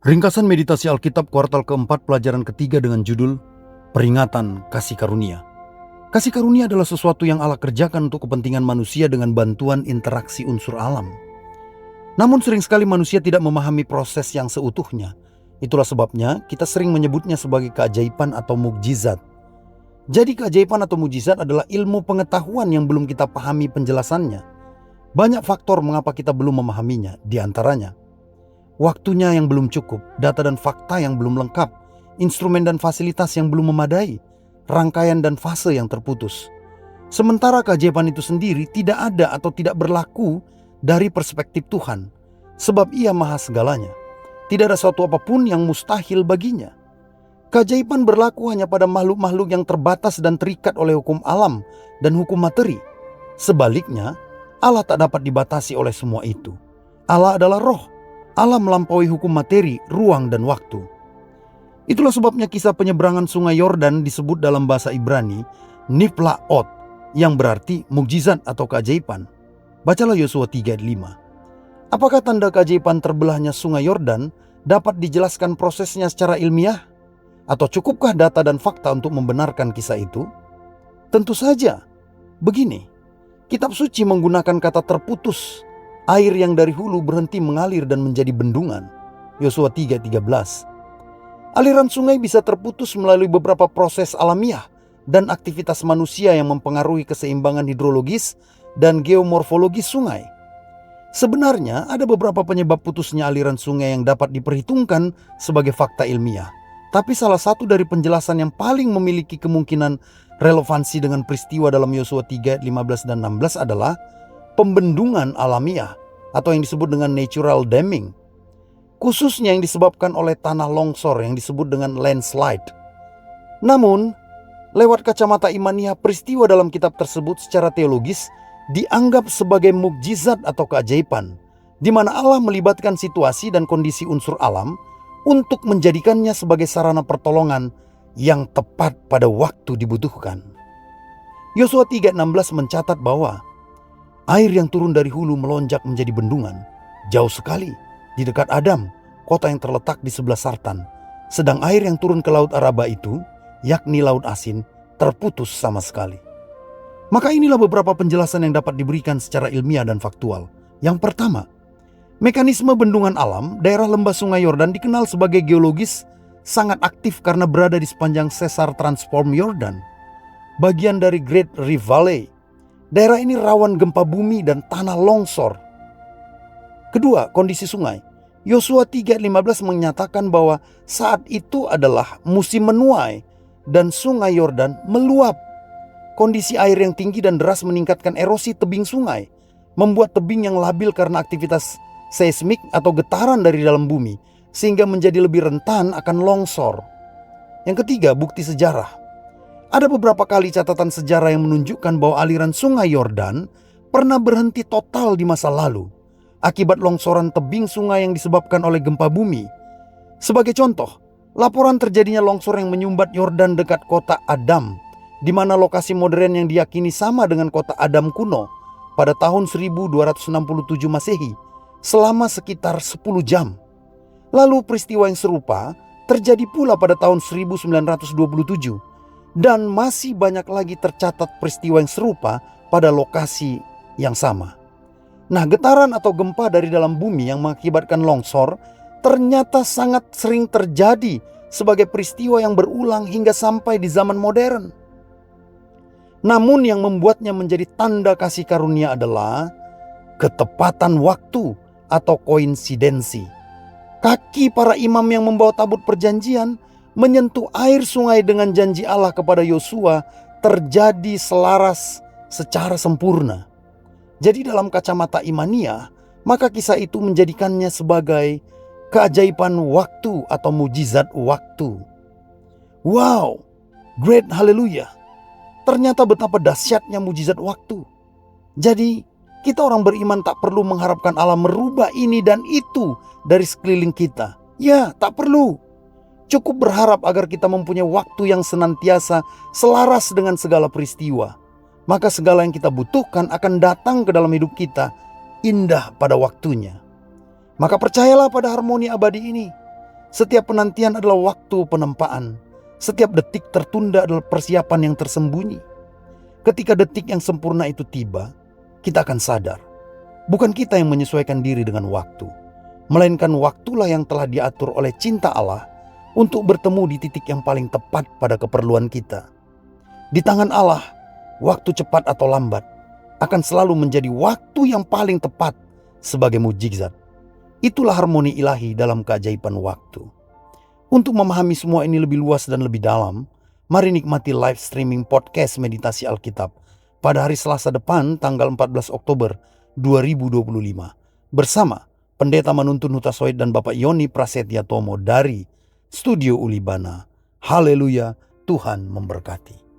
Ringkasan meditasi Alkitab kuartal keempat pelajaran ketiga dengan judul Peringatan Kasih Karunia. Kasih karunia adalah sesuatu yang Allah kerjakan untuk kepentingan manusia dengan bantuan interaksi unsur alam. Namun sering sekali manusia tidak memahami proses yang seutuhnya. Itulah sebabnya kita sering menyebutnya sebagai keajaiban atau mukjizat. Jadi keajaiban atau mukjizat adalah ilmu pengetahuan yang belum kita pahami penjelasannya. Banyak faktor mengapa kita belum memahaminya, di antaranya waktunya yang belum cukup, data dan fakta yang belum lengkap, instrumen dan fasilitas yang belum memadai, rangkaian dan fase yang terputus. Sementara keajaiban itu sendiri tidak ada atau tidak berlaku dari perspektif Tuhan, sebab Ia maha segalanya. Tidak ada suatu apapun yang mustahil baginya. Keajaiban berlaku hanya pada makhluk-makhluk yang terbatas dan terikat oleh hukum alam dan hukum materi. Sebaliknya, Allah tak dapat dibatasi oleh semua itu. Allah adalah roh. Allah melampaui hukum materi, ruang, dan waktu. Itulah sebabnya kisah penyeberangan sungai Yordan disebut dalam bahasa Ibrani Niflaot, yang berarti mukjizat atau keajaiban. Bacalah Yosua 3 ayat 5. Apakah tanda keajaiban terbelahnya sungai Yordan dapat dijelaskan prosesnya secara ilmiah? Atau cukupkah data dan fakta untuk membenarkan kisah itu? Tentu saja. Begini, kitab suci menggunakan kata terputus. Air yang dari hulu berhenti mengalir dan menjadi bendungan. Yosua 3:13. Aliran sungai bisa terputus melalui beberapa proses alamiah dan aktivitas manusia yang mempengaruhi keseimbangan hidrologis dan geomorfologis sungai. Sebenarnya ada beberapa penyebab putusnya aliran sungai yang dapat diperhitungkan sebagai fakta ilmiah. Tapi salah satu dari penjelasan yang paling memiliki kemungkinan relevansi dengan peristiwa dalam Yosua 3:15 dan 16 adalah pembendungan alamiah atau yang disebut dengan natural damming, khususnya yang disebabkan oleh tanah longsor yang disebut dengan landslide. Namun, lewat kacamata imaniah, peristiwa dalam kitab tersebut secara teologis dianggap sebagai mukjizat atau keajaiban, di mana Allah melibatkan situasi dan kondisi unsur alam untuk menjadikannya sebagai sarana pertolongan yang tepat pada waktu dibutuhkan. Yosua 3:16 mencatat bahwa air yang turun dari hulu melonjak menjadi bendungan jauh sekali di dekat Adam, kota yang terletak di sebelah Sartan. Sedang air yang turun ke Laut Araba itu, yakni Laut Asin, terputus sama sekali. Maka inilah beberapa penjelasan yang dapat diberikan secara ilmiah dan faktual. Yang pertama, mekanisme bendungan alam daerah lembah sungai Yordan dikenal sebagai geologis sangat aktif karena berada di sepanjang sesar transform Yordan, bagian dari Great Rift Valley. Daerah ini rawan gempa bumi dan tanah longsor. Kedua, kondisi sungai. Yosua 3:15 menyatakan bahwa saat itu adalah musim menuai dan sungai Yordan meluap. Kondisi air yang tinggi dan deras meningkatkan erosi tebing sungai, membuat tebing yang labil karena aktivitas seismik atau getaran dari dalam bumi, sehingga menjadi lebih rentan akan longsor. Yang ketiga, bukti sejarah. Ada beberapa kali catatan sejarah yang menunjukkan bahwa aliran sungai Yordan pernah berhenti total di masa lalu akibat longsoran tebing sungai yang disebabkan oleh gempa bumi. Sebagai contoh, laporan terjadinya longsor yang menyumbat Yordan dekat kota Adam, di mana lokasi modern yang diyakini sama dengan kota Adam kuno pada tahun 1267 Masehi selama sekitar 10 jam. Lalu peristiwa yang serupa terjadi pula pada tahun 1927. Dan masih banyak lagi tercatat peristiwa yang serupa pada lokasi yang sama. Nah, getaran atau gempa dari dalam bumi yang mengakibatkan longsor ternyata sangat sering terjadi sebagai peristiwa yang berulang hingga sampai di zaman modern. Namun yang membuatnya menjadi tanda kasih karunia adalah ketepatan waktu atau koinsidensi. Kaki para imam yang membawa tabut perjanjian menyentuh air sungai dengan janji Allah kepada Yosua terjadi selaras secara sempurna. Jadi dalam kacamata imaniah, maka kisah itu menjadikannya sebagai keajaiban waktu atau mukjizat waktu. Wow, great haleluya. Ternyata betapa dahsyatnya mukjizat waktu. Jadi kita orang beriman tak perlu mengharapkan Allah merubah ini dan itu dari sekeliling kita. Ya, tak perlu. Cukup berharap agar kita mempunyai waktu yang senantiasa selaras dengan segala peristiwa. Maka segala yang kita butuhkan akan datang ke dalam hidup kita indah pada waktunya. Maka percayalah pada harmoni abadi ini. Setiap penantian adalah waktu penempaan. Setiap detik tertunda adalah persiapan yang tersembunyi. Ketika detik yang sempurna itu tiba, kita akan sadar. Bukan kita yang menyesuaikan diri dengan waktu, melainkan waktulah yang telah diatur oleh cinta Allah untuk bertemu di titik yang paling tepat pada keperluan kita. Di tangan Allah, waktu cepat atau lambat akan selalu menjadi waktu yang paling tepat sebagai mukjizat. Itulah harmoni ilahi dalam keajaiban waktu. Untuk memahami semua ini lebih luas dan lebih dalam, mari nikmati live streaming podcast Meditasi Alkitab pada hari Selasa depan tanggal 14 Oktober 2025 bersama Pendeta Manuntun Hutasoid dan Bapak Yoni Prasetya Tomo dari Studio Ulibana. Haleluya, Tuhan memberkati.